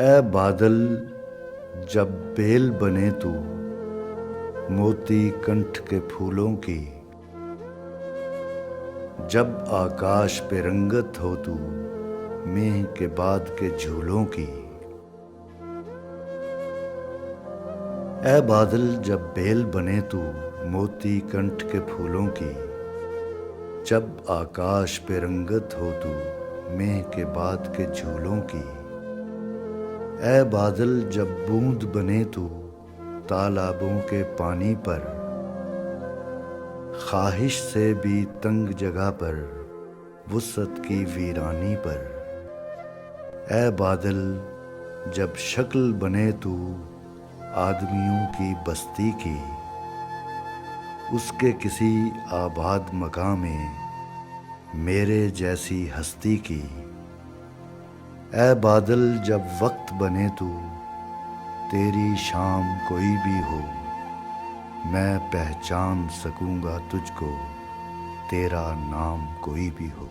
ऐ बादल जब बेल बने तू मोती कंठ के फूलों की, जब आकाश पे रंगत हो तू मेह के बाद के झूलों की। ऐ बादल जब बेल बने तू मोती कंठ के फूलों की, जब आकाश पे रंगत हो तू मेह के बाद के झूलों की। ऐ बादल जब बूंद बने तू तालाबों के पानी पर, ख्वाहिश से भी तंग जगह पर वुसअत की वीरानी पर। ऐ बादल जब शक्ल बने तू आदमियों की बस्ती की, उसके किसी आबाद मकां में मेरे जैसी हस्ती की। ऐ बादल जब वक्त बने तू तेरी शाम कोई भी हो, मैं पहचान सकूंगा तुझको तेरा नाम कोई भी हो।